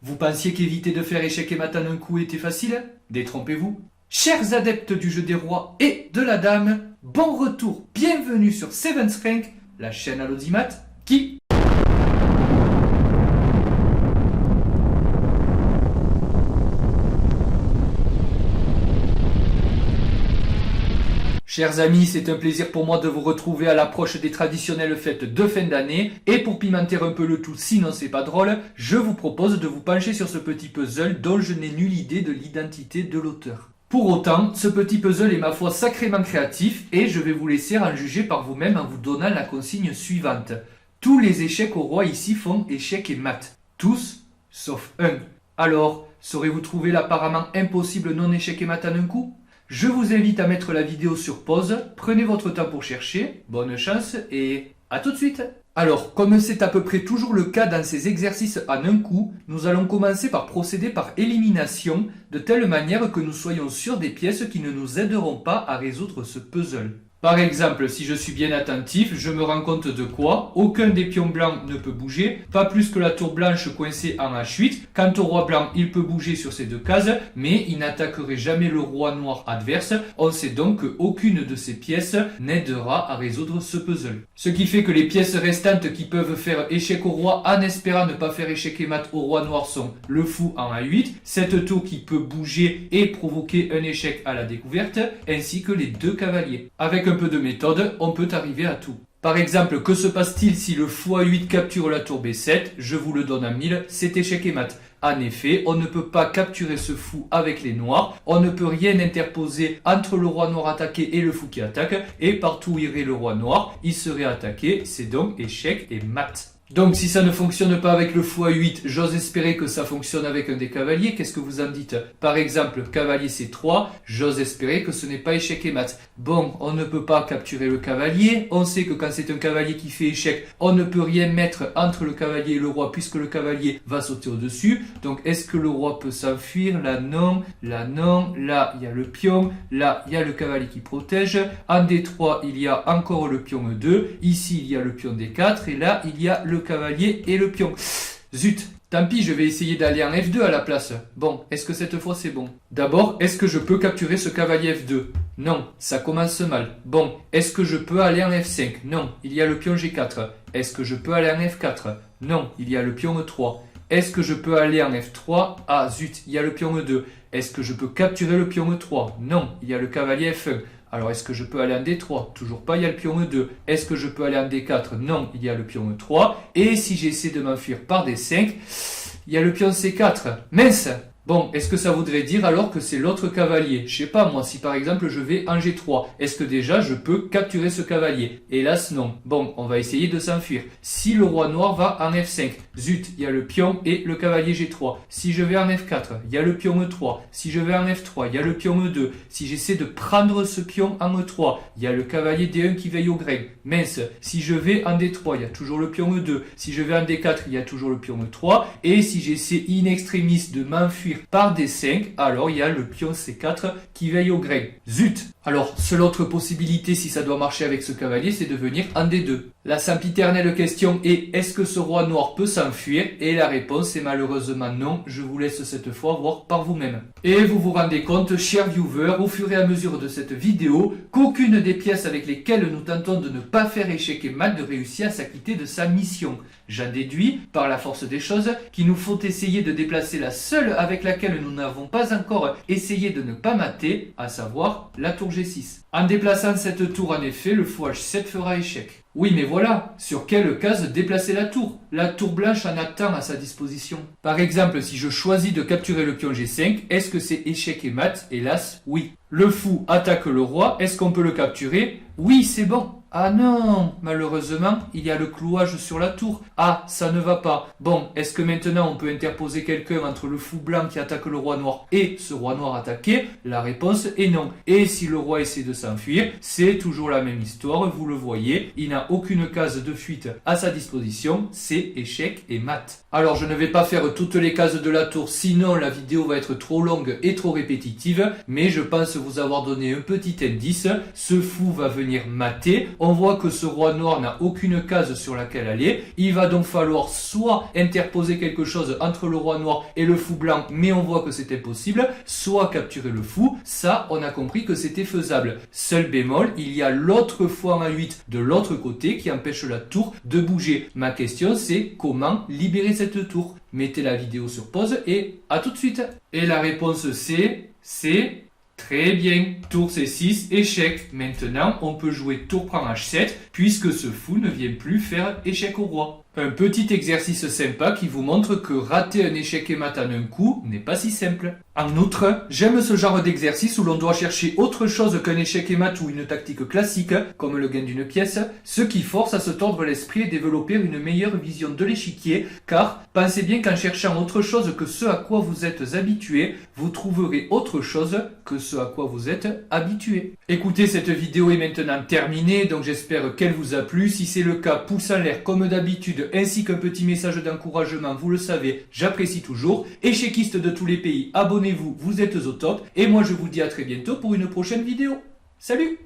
Vous pensiez qu'éviter de faire échec et mat en un coup était facile? Détrompez-vous. Chers adeptes du jeu des rois et de la dame, bon retour, bienvenue sur Seven's Rank, la chaîne à l'audimat qui... Chers amis, c'est un plaisir pour moi de vous retrouver à l'approche des traditionnelles fêtes de fin d'année. Et pour pimenter un peu le tout, sinon c'est pas drôle, je vous propose de vous pencher sur ce petit puzzle dont je n'ai nulle idée de l'identité de l'auteur. Pour autant, ce petit puzzle est ma foi sacrément créatif et je vais vous laisser en juger par vous-même en vous donnant la consigne suivante. Tous les échecs au roi ici font échec et mat. Tous, sauf un. Alors, saurez-vous trouver l'apparemment impossible non-échec et mat en un coup ? Je vous invite à mettre la vidéo sur pause, prenez votre temps pour chercher, bonne chance et à tout de suite. Alors, comme c'est à peu près toujours le cas dans ces exercices en un coup, nous allons commencer par procéder par élimination, de telle manière que nous soyons sûrs des pièces qui ne nous aideront pas à résoudre ce puzzle. Par exemple, si je suis bien attentif, je me rends compte de quoi? Aucun des pions blancs ne peut bouger, pas plus que la tour blanche coincée en H8. Quant au roi blanc, il peut bouger sur ces deux cases, mais il n'attaquerait jamais le roi noir adverse. On sait donc qu'aucune de ces pièces n'aidera à résoudre ce puzzle. Ce qui fait que les pièces restantes qui peuvent faire échec au roi en espérant ne pas faire échec et mat au roi noir sont le fou en A8, cette tour qui peut bouger et provoquer un échec à la découverte, ainsi que les deux cavaliers. Avec un peu de méthode, on peut arriver à tout. Par exemple, que se passe-t-il si le fou A8 capture la tour B7? Je vous le donne en 1000, c'est échec et mat. En effet, on ne peut pas capturer ce fou avec les noirs, on ne peut rien interposer entre le roi noir attaqué et le fou qui attaque, et partout où irait le roi noir, il serait attaqué, c'est donc échec et mat. Donc si ça ne fonctionne pas avec le fou A8, j'ose espérer que ça fonctionne avec un des cavaliers, qu'est-ce que vous en dites? Par exemple, cavalier C3, j'ose espérer que ce n'est pas échec et mat. Bon, on ne peut pas capturer le cavalier, on sait que quand c'est un cavalier qui fait échec, on ne peut rien mettre entre le cavalier et le roi puisque le cavalier va sauter au-dessus. Donc est-ce que le roi peut s'enfuir? Là non, là non, là il y a le pion, là il y a le cavalier qui protège. En D3, il y a encore le pion E2, ici il y a le pion D4 et là il y a le cavalier et le pion. Zut, tant pis, je vais essayer d'aller en F2 à la place. Bon, est-ce que cette fois c'est bon? D'abord, est-ce que je peux capturer ce cavalier F2? Non, ça commence mal. Bon, est-ce que je peux aller en F5? Non, il y a le pion G4. Est-ce que je peux aller en F4? Non, il y a le pion E3. Est-ce que je peux aller en F3? Ah zut, il y a le pion E2. Est-ce que je peux capturer le pion E3? Non, il y a le cavalier F1. Alors, est-ce que je peux aller en D3? Toujours pas, il y a le pion E2. Est-ce que je peux aller en D4? Non, il y a le pion E3. Et si j'essaie de m'enfuir par D5, il y a le pion C4. Mince! Bon, est-ce que ça voudrait dire alors que c'est l'autre cavalier? Je sais pas moi, si par exemple je vais en G3, est-ce que déjà je peux capturer ce cavalier? Hélas non. Bon, on va essayer de s'enfuir. Si le roi noir va en F5, zut, il y a le pion et le cavalier G3. Si je vais en F4, il y a le pion E3. Si je vais en F3, il y a le pion E2. Si j'essaie de prendre ce pion en E3, il y a le cavalier D1 qui veille au grain. Mince, si je vais en D3, il y a toujours le pion E2. Si je vais en D4, il y a toujours le pion E3. Et si j'essaie in extremis de m'enfuir par D5, alors il y a le pion C4 qui veille au grain. Zut! Alors, seule autre possibilité si ça doit marcher avec ce cavalier, c'est de venir en D2. La sempiternelle question est, est-ce que ce roi noir peut s'enfuir? Et la réponse est malheureusement non, je vous laisse cette fois voir par vous-même. Et vous vous rendez compte, chers viewers, au fur et à mesure de cette vidéo, qu'aucune des pièces avec lesquelles nous tentons de ne pas faire échec et mat ne réussit à s'acquitter de sa mission. J'en déduis, par la force des choses, qu'il nous faut essayer de déplacer la seule avec laquelle nous n'avons pas encore essayé de ne pas mater, à savoir la tour G6. En déplaçant cette tour, en effet, le fou H7 fera échec. Oui, mais voilà, sur quelle case déplacer la tour? La tour blanche en a tant à sa disposition. Par exemple, si je choisis de capturer le pion G5, est-ce que c'est échec et mat? Hélas, oui. Le fou attaque le roi, est-ce qu'on peut le capturer? Oui, c'est bon. Ah non, malheureusement, il y a le clouage sur la tour. Ah, ça ne va pas. Bon, est-ce que maintenant on peut interposer quelqu'un entre le fou blanc qui attaque le roi noir et ce roi noir attaqué? La réponse est non. Et si le roi essaie de s'enfuir, c'est toujours la même histoire, vous le voyez, il n'a aucune case de fuite à sa disposition, c'est échec et mat. Alors je ne vais pas faire toutes les cases de la tour, sinon la vidéo va être trop longue et trop répétitive, mais je pense vous avoir donné un petit indice, ce fou va venir mater. On voit que ce roi noir n'a aucune case sur laquelle aller. Il va donc falloir soit interposer quelque chose entre le roi noir et le fou blanc, mais on voit que c'est impossible, soit capturer le fou. Ça, on a compris que c'était faisable. Seul bémol, il y a l'autre fou en A8 de l'autre côté qui empêche la tour de bouger. Ma question c'est comment libérer cette tour? Mettez la vidéo sur pause et à tout de suite. Et la réponse c'est très bien. Tour C6, échec. Maintenant, on peut jouer tour prend H7 puisque ce fou ne vient plus faire échec au roi. Un petit exercice sympa qui vous montre que rater un échec et mat en un coup n'est pas si simple. En outre, j'aime ce genre d'exercice où l'on doit chercher autre chose qu'un échec et mat ou une tactique classique, comme le gain d'une pièce, ce qui force à se tordre l'esprit et développer une meilleure vision de l'échiquier, car pensez bien qu'en cherchant autre chose que ce à quoi vous êtes habitué, vous trouverez autre chose que ce à quoi vous êtes habitué. Écoutez, cette vidéo est maintenant terminée, donc j'espère qu'elle vous a plu. Si c'est le cas, pouce en l'air comme d'habitude, ainsi qu'un petit message d'encouragement, vous le savez, j'apprécie toujours. Échéquistes de tous les pays, abonnez-vous, vous êtes au top. Et moi je vous dis à très bientôt pour une prochaine vidéo. Salut!